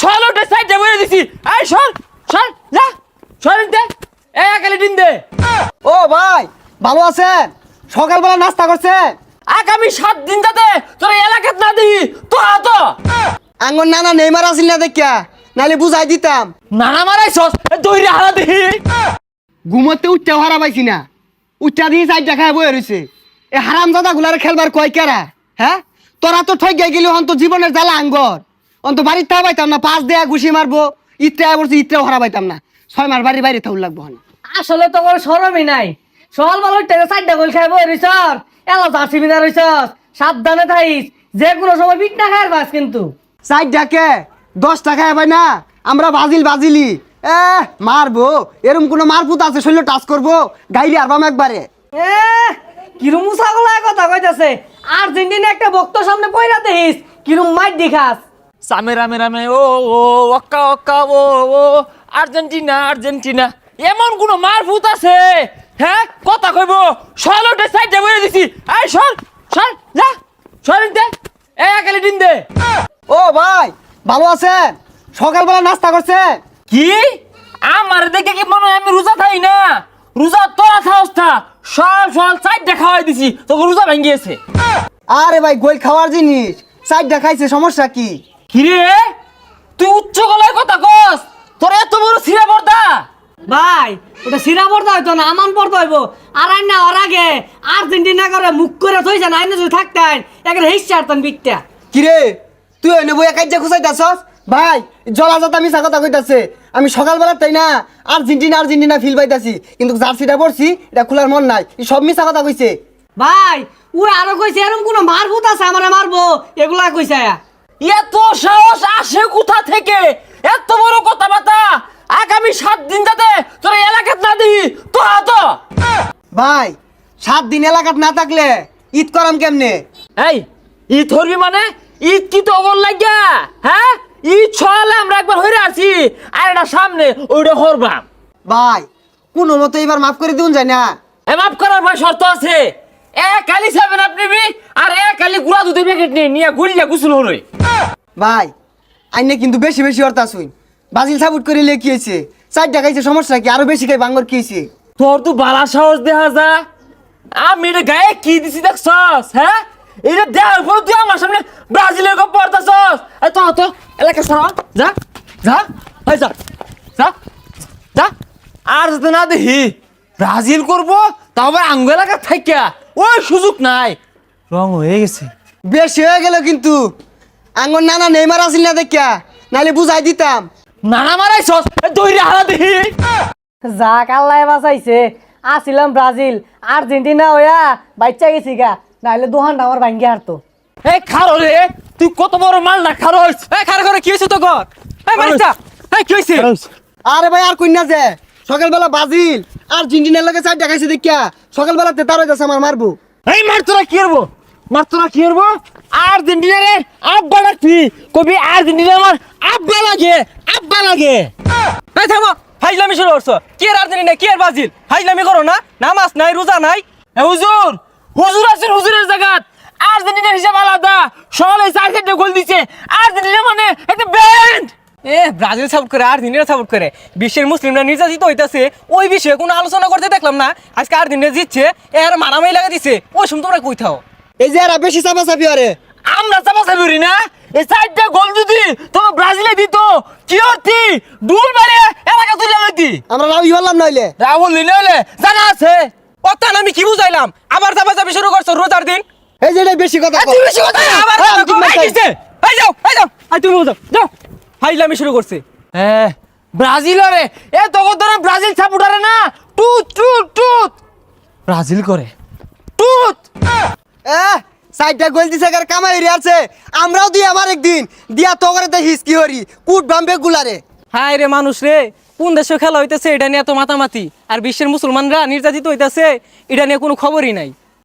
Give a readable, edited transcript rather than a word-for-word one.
ছলোটা সাইডে বলে দিছি। এই সর সর যা সরেন দে একালে দিন দে। ও ভাই ভালো আছেন? সকালবেলা নাস্তা করছেন? আগামী 7 দিন যাতে তোর এলাকাত না দিই তো তো আঙ্গন নানা নেইমার আসিল না দেখিয়া, নাহলে বুঝাই দিতাম। নানা মারাইছস দইরে হারা দিই। ঘুমোতে উঠতে হারা পাইছি না, উঠটা দিয়ে চারটা খায় বয়ে রয়েছে। এ হারাম দাদা গুলার খেলবার কয় কেরা? হ্যাঁ তোরা তো ঠক গেলি অন্ত জীবনের জ্বালা আঙ্গর। অন্ত বাড়ির তা পাইতাম না, 5 দেয়া ঘুষি মারবো, ইটটা বলছি ইটটাও হারা পাইতাম না। 6 মাস বাড়ির বাইরে থাকুর লাগবো। আসলে তো কোনো সরমই নাই। সকাল বেলা টেনে 4টা গোল খাইব রিসর এলা জার্সি বিনা রইছস। সাবধানে থাইস, যে কোনো সময় পিট না খায়ার বাস কিন্তু। চারটাকে 10 টাকা হবে না, আমরা বাজিলি মারবো। এরম কোনো মারপুত আছে শরীর টাচ করবো, গাইলে আরবাম একবারে। এ কিরম মুসাগলা কথা কইতাছে। আর্জেন্টিনা একটা বক্ত সামনে পয়রা দেখিস কিরম মাইট দেখাস। সামে রামে রামে ও ও ওক্কা ওক্কা ও ও আর্জেন্টিনা আর্জেন্টিনা এমন কোন মারফুত আছে? হ্যাঁ কথা কইব ছলোটা সাইডে বলে দিছি। এই সর সর যা সরেন দে একালে দিন দে। ও ভাই ভালো আছেন? সকালবেলা নাস্তা করছেন? কি আমার দেখে কি মনে হয় আমি রোজা থাই না? রোজা তোরা থাকস না, সব সব সাইডে খাওয়াই দিছি তোকে রোজা ভেঙে আরে ভাই গোল খাওয়ার জিনিস, চারটা খাইছে সমস্যা কি? কিরে তুই উচ্চ গলায় কথা কস? তোর এত বড় ছিঁড়া পর্দা? ভাই ওটা সিরা পড়তে হইতো না, আমান পড়তে হইব। আর আইন না ওর আগে আর্জেন্টিনা করে মুখ করে থইছেন, আইনে যদি থাকতেন একটা হিস্সা আরতেন বিকটা। কিরে তুই ওই বই কাজ্যা খুঁজাইতাছস? ভাই জলাজাত মিছা কথা কইতাছে। আমি সকালবেলা তাই না আর্জেন্টিনা ফিল পাইতাছি, কিন্তু জার্সিটা পড়ছি এটা খোলার মন নাই। এই সব মিছা কথা কইছে। ভাই ও আরো কইছে এরকম কোন মারভূত আছে আমারে মারবো, এগুলা কইছে। এত সাহস আসে কোথা থেকে? এত বড় কথাবার্তা আগামী 7 দিন যাতে তোর এলাকাত না দিই তো তো ভাই 7 দিন এলাকাত না থাকলে ঈদ করাম কেমনে? এই ঈদ ধরবি মানে ঈদ কি তো ওর লাগিয়া? হ্যাঁ ঈদ ছলে আমরা একবার হইরে আছি, আর এটা সামনে ওইটা হরবাম। ভাই কোনো মতো এবার মাফ করে দিউন যায় না? এ মাফ করার ভাই শর্ত আছে। কালি 7 আপ নিবি আর কালি গুড়া দুধের প্যাকেট নিয়ে গুলিয়া গুসল হরই। ভাই আইনে কিন্তু বেশি বেশি অর্থ শুন। বাজিল সাপোর্ট করে লেখিয়েছে, 4টা খাইছে সমস্যা কি? আরো বেশি খাই বাঙ্গর কিয়েছে। তোর তো বালা সাহস দেখা যা। আমি এটা গায়ে কি দিছি দেখছস? হ্যাঁ এটা দেওয়ার পর তুই আমার সামনে ব্রাজিলের গপ পড়তাছস। তো তো এলাকা সরা যা যা এই যা যা যা। আর যদি না দেখি ব্রাজিল করবো তাও আবার আঙ্গ এলাকা থাকিয়া ওই সুযোগ নাই। রং হয়ে গেছে। বেশি হয়ে গেল কিন্তু। আঙ্গর নানা নেইমার আসিল না দেখিয়া, নাহলে বুঝাই দিতাম। নানা মারাইছস দইরে হারা দেখি। যাক আল্লাহ বাঁচাইছে। আসিলাম ব্রাজিল, আর্জেন্টিনা হইয়া বাচ্চা গেছি গা, নাহলে দোহানটা আমার ভাঙ্গি হারতো। এই খারো রে, তুই কত বড় মাল না খারোস? এই খারো করে কি হইছে তো কর? এই মারিসটা এই কি হইছে? আরে ভাই আর কইনা যে সকালবেলা বাজিল আর্জেন্টিনার লগে 4টা খাইছে দেখিয়া সকালবেলা তেতার হইতাছে আমার মারবো। এই মারতরা কি করবো? মারতরা কি করবো? আর্জেন্টিনারে আব্বা ডাকবি, কবি আর্জেন্টিনা আমার আব্বা লাগে আব্বা লাগে। এই থামো, ফাইজলামি শুরু করছো। কি আর আর্জেন্টিনা কি আর ব্রাজিল? ফাইজলামি করো না, নামাজ নাই রোজা নাই। এ হুজুর হুজুর আছেন হুজুরের জায়গাত। আর্জেন্টিনার হিসাব আলাদা, সকালে 4 গোল দিছে। আর্জেন্টিনা মানে একটা ব্যান্ড। ব্রাজিল সাপোর্ট করে আর্জেন্টিনা সাপোর্ট করে বিশ্বের মুসলিমরা নির্যাতিত হইতাছে, ওই বিষয়ে কোনো আলোচনা করতে দেখলাম না। আজকে আর্জেন্টিনা জিতছে, এর মারামারি লাগা দিছে। ওই সময় তোমরা কই থাও? এই যে এরা বেশি চাপাচাপি আরে আমরা চাপাচাপি না। এই 4টা গোল যদি তোমার ব্রাজিলে দিত কি হতি? ডুল মারে এলাকা তুলে লইতি। আমরা রাউই হলাম নইলে। রাহুল নিলে হলে জানা আছে। অত্যান আমি কি বুঝাইলাম? আবার চাপাচাপি শুরু করছো রোজার দিন। এই যে এটা বেশি কথা কও। তুই বেশি কথা না। আবার হ্যাঁ, আমি এই চাই। কিসে? এই যাও এই যাও, আর তুমি বুঝাও যাও। ফাইজলামি শুরু করছে। হ্যাঁ ব্রাজিল রে এ তখন ধরে ব্রাজিল সাপোর্টারে না টুত টুত টুত ব্রাজিল করে টুত। 4টা গোল দিছে কার কামাই হইরে আছে। আমরাও দি আমার একদিন দিয়া তো করে দেখিস কি হরি কুট বাম্বে গুলারে। হায় রে মানুষ রে, কোন দেশে খেলা হইতেছে এটা নিয়ে এত মাতামাতি, আর বিশ্বের মুসলমানরা নির্যাতিত হইতেছে এটা নিয়ে কোনো খবরই নাই।